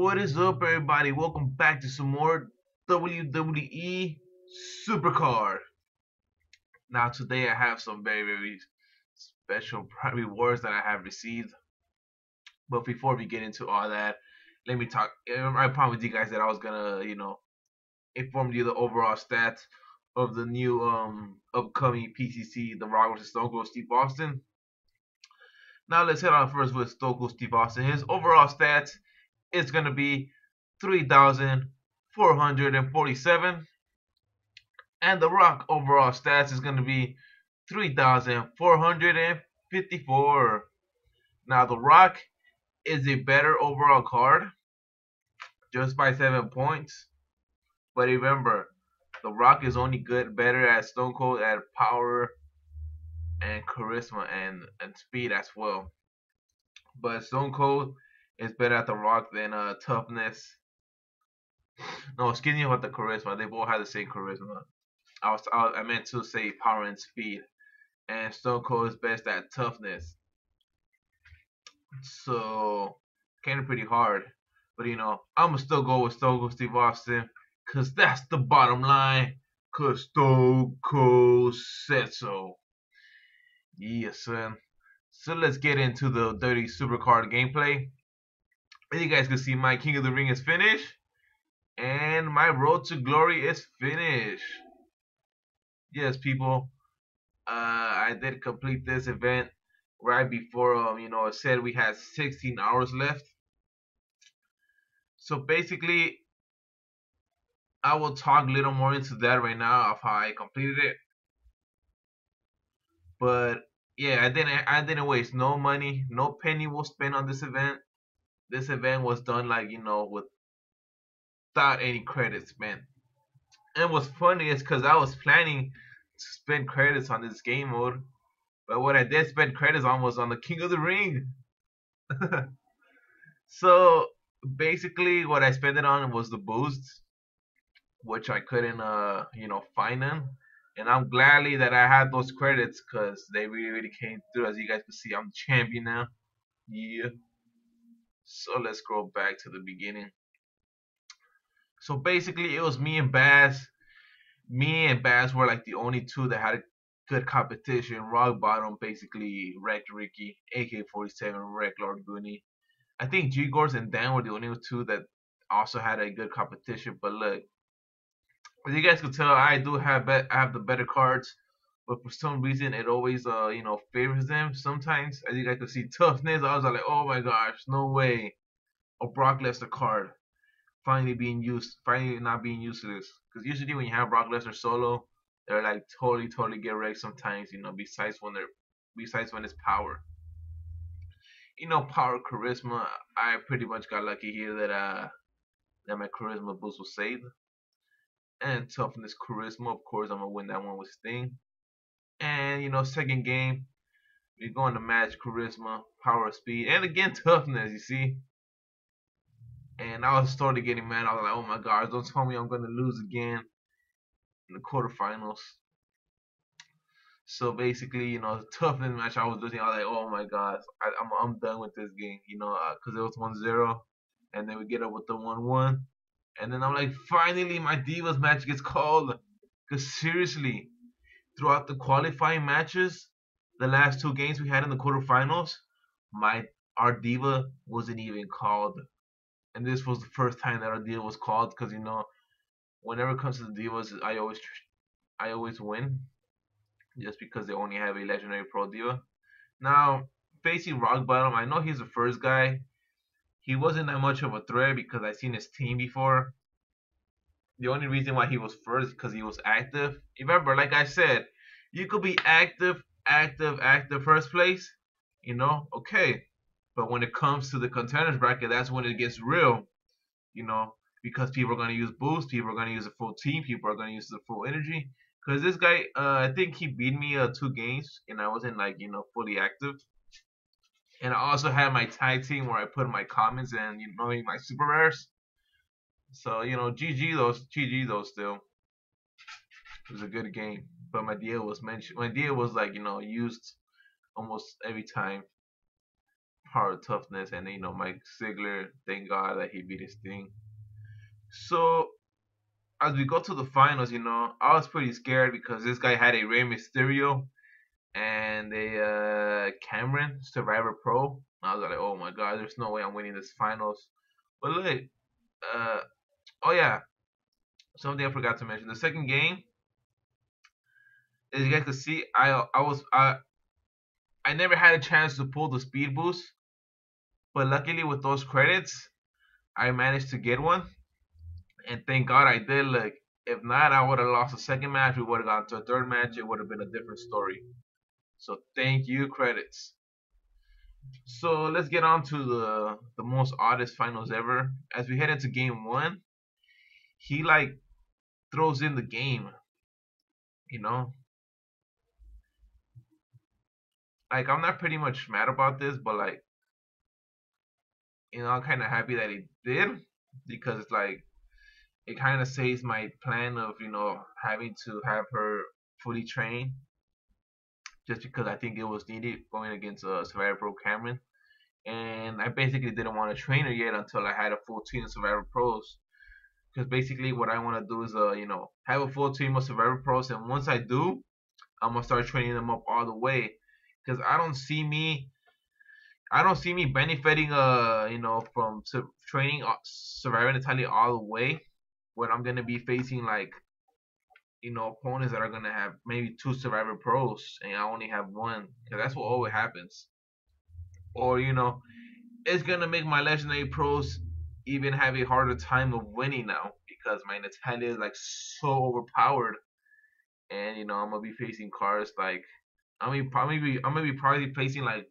What is up, everybody? Welcome back to some more WWE Supercard. Now, today I have some very special rewards that I have received. But before we get into all that, let me talk. I promised you guys that I was gonna, inform you the overall stats of the new upcoming PCC, The Rock vs. Stone Cold Steve Austin. Now let's head on first with Stone Cold Steve Austin. His overall stats is gonna be 3,447, and The Rock overall stats is going to be 3,454. Now, The Rock is a better overall card just by 7 points, but remember, The Rock is only better at Stone Cold at power and charisma and speed as well. But Stone Cold is better at The Rock than toughness. No, excuse me about the charisma. They both have the same charisma. I meant to say power and speed, and Stone Cold is best at toughness. So kind of pretty hard, but I'ma still go with Stone Cold Steve Austin, cause that's the bottom line. Cause Stone Cold said so. Yes, son. So let's get into the Dirty Supercard gameplay. As you guys can see, my King of the Ring is finished, and my Road to Glory is finished. Yes, people. I did complete this event right before it said we had 16 hours left. So basically, I will talk a little more into that right now of how I completed it. But yeah, I didn't waste no money, no penny was spent on this event. This event was done without any credits spent. And what's funny is because I was planning to spend credits on this game mode, but what I did spend credits on was on the King of the Ring. So basically, what I spent it on was the boosts, which I couldn't find them. And I'm gladly that I had those credits because they really came through. As you guys can see, I'm champion now. Yeah. So let's scroll back to the beginning. So basically, it was me and Baz. Me and Baz were like the only two that had a good competition. Rock Bottom basically wrecked Ricky, AK-47 wrecked Lord Goonie. I think G Gors and Dan were the only two that also had a good competition. But look, as you guys can tell, I have the better cards, but for some reason it always favors them. Sometimes, as you guys can see, toughness. I was like, oh my gosh, no way, a Brock Lesnar card finally not being used to this. Because usually when you have Brock Lesnar solo, they're like totally get wrecked sometimes. Besides when it's power. Power, charisma. I pretty much got lucky here that my charisma boost was saved. And toughness, charisma. Of course, I'm gonna win that one with Sting. And second game, we're going to match charisma, power, speed, and again toughness. You see. And I was started getting mad. I was like, oh my gosh, don't tell me I'm gonna lose again in the quarterfinals. So basically, the toughness match I was losing, I was like, oh my gosh, I'm done with this game, because it was 1-0, and then we get up with the 1-1, and then I'm like, finally my Divas match gets called. Because seriously, throughout the qualifying matches, the last 2 games we had in the quarterfinals, our Diva wasn't even called. And this was the first time that our Diva was called, because whenever it comes to the Divas, I always win, just because they only have a legendary Pro Diva. Now, facing Rock Bottom, I know he's the first guy. He wasn't that much of a threat because I've seen his team before. The only reason why he was first is because he was active. Remember, like I said, you could be active first place, okay. But when it comes to the contenders bracket, that's when it gets real, because people are going to use boost, people are going to use the full team, people are going to use the full energy. Because this guy, I think he beat me 2 games, and I wasn't fully active. And I also had my tag team where I put my comments and my super rares. So GG those still. It was a good game, but my deal was used almost every time. power of toughness, and Mike Ziegler. Thank God that he beat his thing. So as we go to the finals, I was pretty scared because this guy had a Rey Mysterio and a Cameron Survivor Pro. I was like, oh my God, there's no way I'm winning this finals. But look, uh, oh yeah, something I forgot to mention. The second game, as you guys can see, I never had a chance to pull the speed boost, but luckily with those credits, I managed to get one, and thank God I did. Like, if not, I would have lost the second match. We would have gone to a third match. It would have been a different story. So thank you, credits. So let's get on to the most oddest finals ever. As we head into game one, he like throws in the game. You know, like I'm not pretty much mad about this, but like I'm kind of happy that he did because it's like it kind of saves my plan of having to have her fully trained just because I think it was needed going against Survivor Pro Cameron. And I basically didn't want to train her yet until I had a full team of Survivor Pros. Because basically what I want to do is have a full team of Survivor Pros, and once I do, I'm gonna start training them up all the way. Because I don't see me benefiting from training Survivor Natalia all the way when I'm gonna be facing like opponents that are gonna have maybe two Survivor Pros and I only have one. Because that's what always happens. Or it's gonna make my legendary pros even have a harder time of winning now because my Natalia is like so overpowered, and I'm gonna be facing cards like I'm gonna be probably facing like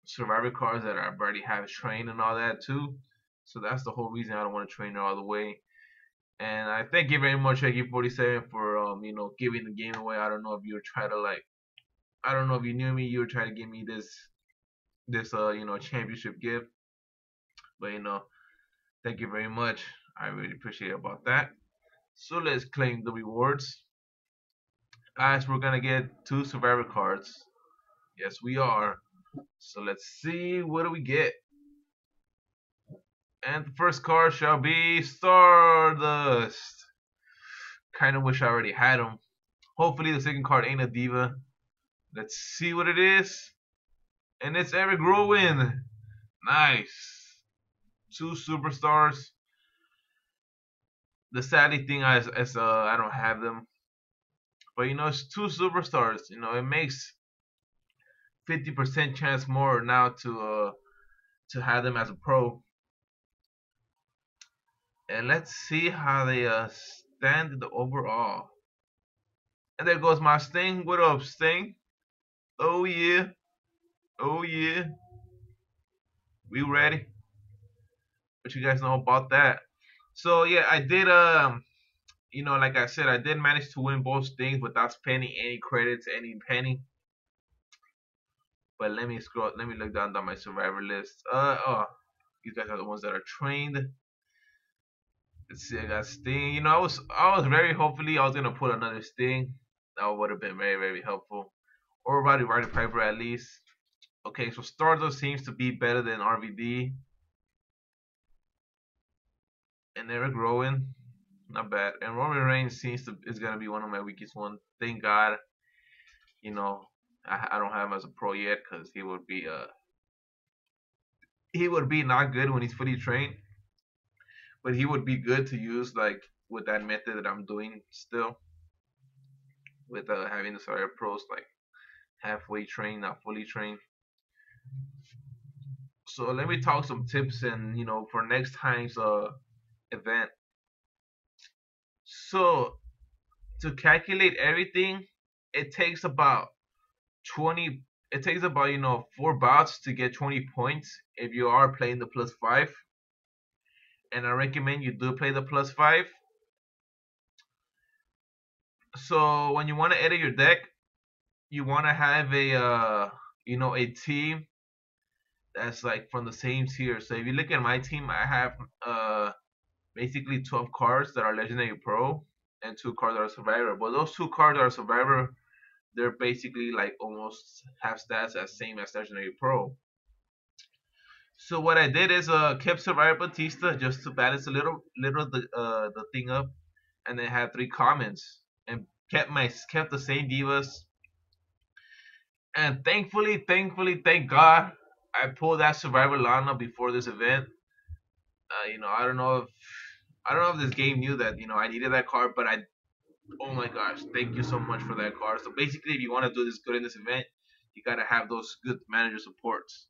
Survivor cards that I already have trained and all that too. So that's the whole reason I don't want to train her all the way. And I thank you very much, Eggy47, for giving the game away. I don't know if you were trying to I don't know if you knew me, you were trying to give me this championship gift. But thank you very much. I really appreciate about that. So let's claim the rewards. As we're gonna get 2 Survivor cards. Yes, we are. So let's see, what do we get? And the first card shall be Stardust. Kind of wish I already had him. Hopefully the second card ain't a diva. Let's see what it is. And it's Eric Rowan. Nice. 2 superstars. The sadly thing is I don't have them. But it's 2 superstars. It makes 50% chance more now to have them as a pro. And let's see how they stand in the overall. And there goes my Sting. What up, Sting? Oh yeah. Oh yeah. We ready? What you guys know about that? So yeah, I did like I said, I did manage to win both Stings without spending any credits, any penny. But let me look down my Survivor list. These guys are the ones that are trained. Let's see, I got Sting. I was very hopefully I was gonna put another Sting. That would have been very, very helpful. Or Roddy Piper at least. Okay, so Stardust seems to be better than RVD. And Eric Rowan, not bad. And Roman Reigns is gonna be one of my weakest ones. Thank God. I don't have him as a pro yet because he would be not good when he's fully trained. But he would be good to use like with that method that I'm doing still. With having the Survivor Pros like halfway trained, not fully trained. So let me talk some tips and for next time's event. So to calculate everything, it takes about 20. It takes about 4 bouts to get 20 points if you are playing the +5. And I recommend you do play the +5. So when you want to edit your deck, you want to have a team that's like from the same tier. So if you look at my team, I have basically 12 cards that are Legendary Pro and 2 cards that are Survivor. But those 2 cards that are Survivor, they're basically like almost half stats as same as Legendary Pro. So what I did is kept Survivor Batista just to balance a little the thing up, and then had 3 comments and kept the same divas. And thankfully, thank God, I pulled that Survivor Lana before this event. I don't know if this game knew that I needed that card, but I oh my gosh, thank you so much for that card. So basically, if you want to do this good in this event, you gotta have those good manager supports.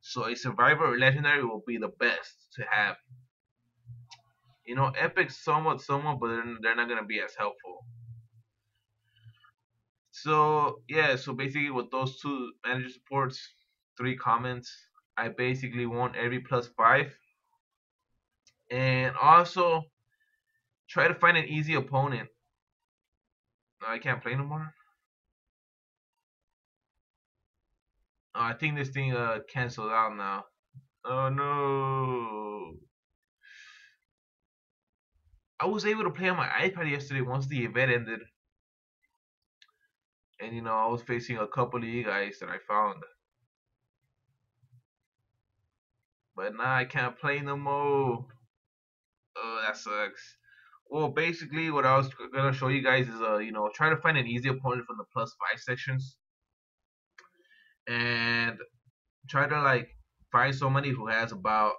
So a Survivor or Legendary will be the best to have. Epic somewhat, but they're not gonna be as helpful. So yeah, so basically with those 2 manager supports, 3 comments, I basically won every +5, and also try to find an easy opponent. No, I can't play no more. Oh, I think this thing canceled out now. Oh no! I was able to play on my iPad yesterday once the event ended, and I was facing a couple of you guys that I found, but now I can't play no more. Oh, that sucks. Well, basically, what I was gonna show you guys is try to find an easy opponent from the +5 sections, and try to like find somebody who has about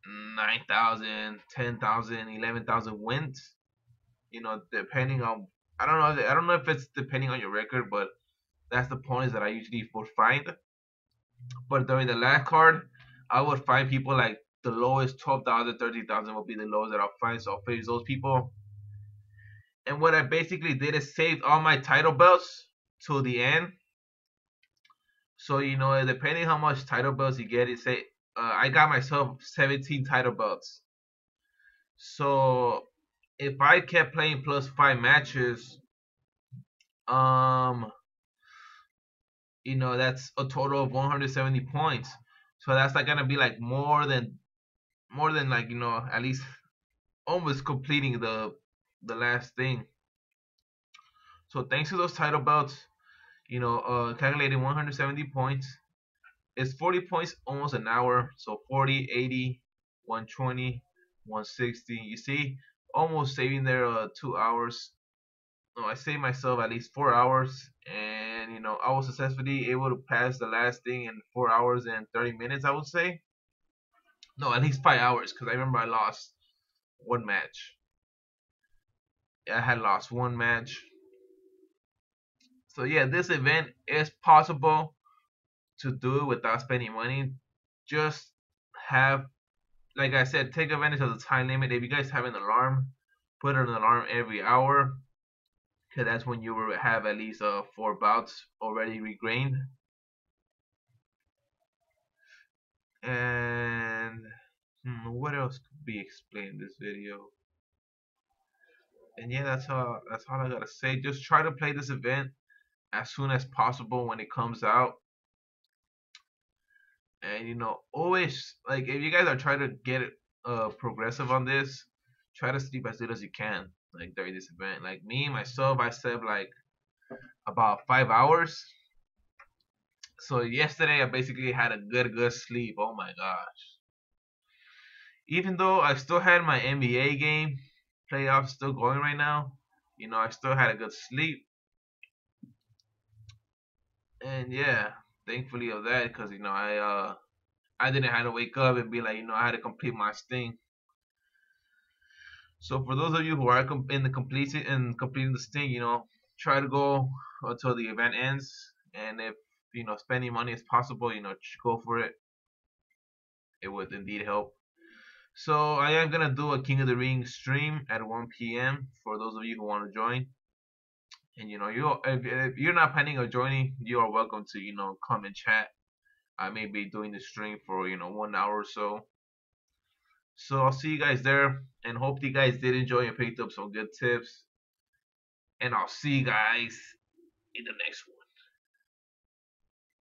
9,000, 10,000, 11,000 wins. Depending on I don't know if it's depending on your record, but that's the opponents that I usually would find. But during the last card, I would find people like the lowest 12,000, 13,000 will be the lowest that I'll find. So I'll face those people. And what I basically did is saved all my title belts to the end. So depending how much title belts you get, I got myself 17 title belts. So if I kept playing +5 matches, that's a total of 170 points. So that's like gonna be like more than like at least almost completing the last thing. So thanks to those title belts, calculating 170 points. It's 40 points almost an hour. So 40, 80, 120, 160. You see, almost saving there 2 hours. No, I saved myself at least 4 hours, and I was successfully able to pass the last thing in 4 hours and 30 minutes. I would say, no, at least 5 hours, because I remember I lost one match. Yeah, I had lost one match. So yeah, this event is possible to do it without spending money. Just have, like I said, take advantage of the time limit. If you guys have an alarm, put an alarm every hour, because that's when you will have at least 4 bouts already regained. And what else could be explained in this video? And yeah, that's all I gotta say. Just try to play this event as soon as possible when it comes out. And always, like, if you guys are trying to get progressive on this, try to sleep as little as you can, like during this event. Like me myself, I slept like about 5 hours. So yesterday I basically had a good sleep. Oh my gosh. Even though I still had my NBA game playoffs still going right now, I still had a good sleep. And yeah, thankfully of that, because I didn't have to wake up and be like, I had to complete my sting. So for those of you who are completing the sting, try to go until the event ends. And if spending money is possible, go for it. It would indeed help. So I am gonna do a King of the Ring stream at 1 p.m. for those of you who want to join. And if you're not planning on joining, you are welcome to come and chat. I may be doing the stream for 1 hour or so. So I'll see you guys there, and hope you guys did enjoy and picked up some good tips. And I'll see you guys in the next one.